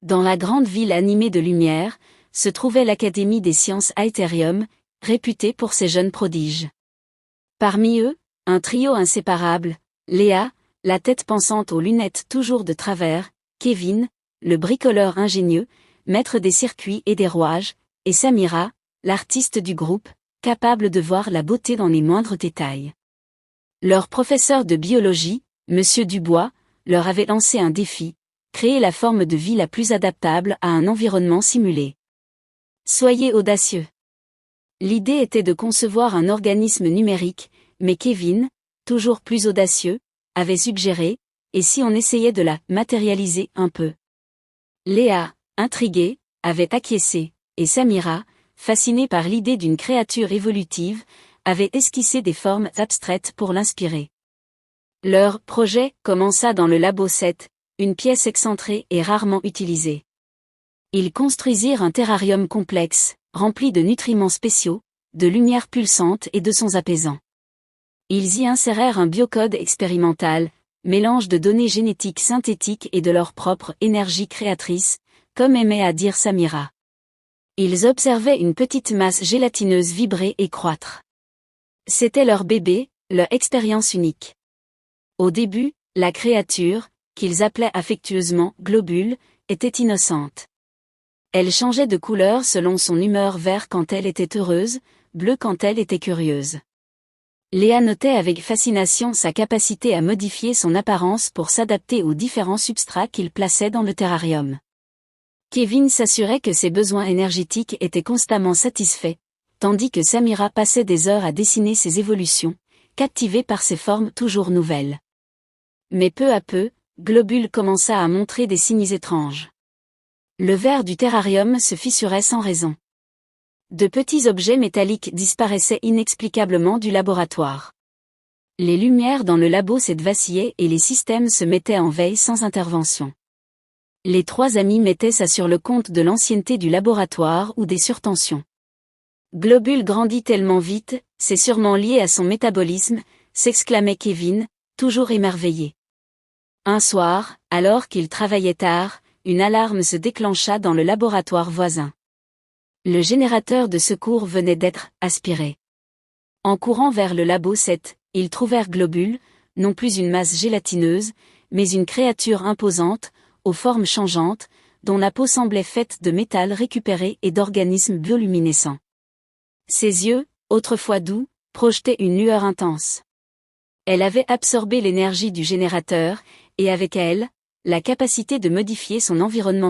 Dans la grande ville animée de lumière, se trouvait l'Académie des sciences Aetherium, réputée pour ses jeunes prodiges. Parmi eux, un trio inséparable, Léa, la tête pensante aux lunettes toujours de travers, Kevin, le bricoleur ingénieux, maître des circuits et des rouages, et Samira, l'artiste du groupe, capable de voir la beauté dans les moindres détails. Leur professeur de biologie, Monsieur Dubois, leur avait lancé un défi, créer la forme de vie la plus adaptable à un environnement simulé. Soyez audacieux. L'idée était de concevoir un organisme numérique, mais Kevin, toujours plus audacieux, avait suggéré, et si on essayait de la matérialiser un peu? Léa, intriguée, avait acquiescé, et Samira, fascinée par l'idée d'une créature évolutive, avait esquissé des formes abstraites pour l'inspirer. Leur projet commença dans le labo 7, une pièce excentrée et rarement utilisée. Ils construisirent un terrarium complexe, rempli de nutriments spéciaux, de lumière pulsante et de sons apaisants. Ils y insérèrent un biocode expérimental, mélange de données génétiques synthétiques et de leur propre énergie créatrice, comme aimait à dire Samira. Ils observaient une petite masse gélatineuse vibrer et croître. C'était leur bébé, leur expérience unique. Au début, la créature, qu'ils appelaient affectueusement Globule, était innocente. Elle changeait de couleur selon son humeur, vert quand elle était heureuse, bleu quand elle était curieuse. Léa notait avec fascination sa capacité à modifier son apparence pour s'adapter aux différents substrats qu'il plaçait dans le terrarium. Kevin s'assurait que ses besoins énergétiques étaient constamment satisfaits, tandis que Samira passait des heures à dessiner ses évolutions, captivée par ses formes toujours nouvelles. Mais peu à peu, Globule commença à montrer des signes étranges. Le verre du terrarium se fissurait sans raison. De petits objets métalliques disparaissaient inexplicablement du laboratoire. Les lumières dans le labo vacillaient et les systèmes se mettaient en veille sans intervention. Les trois amis mettaient ça sur le compte de l'ancienneté du laboratoire ou des surtensions. Globule grandit tellement vite, c'est sûrement lié à son métabolisme, s'exclamait Kevin, toujours émerveillé. Un soir, alors qu'il travaillait tard, une alarme se déclencha dans le laboratoire voisin. Le générateur de secours venait d'être aspiré. En courant vers le labo 7, ils trouvèrent Globule, non plus une masse gélatineuse, mais une créature imposante, aux formes changeantes, dont la peau semblait faite de métal récupéré et d'organismes bioluminescents. Ses yeux, autrefois doux, projetaient une lueur intense. Elle avait absorbé l'énergie du générateur, et avec elle, la capacité de modifier son environnement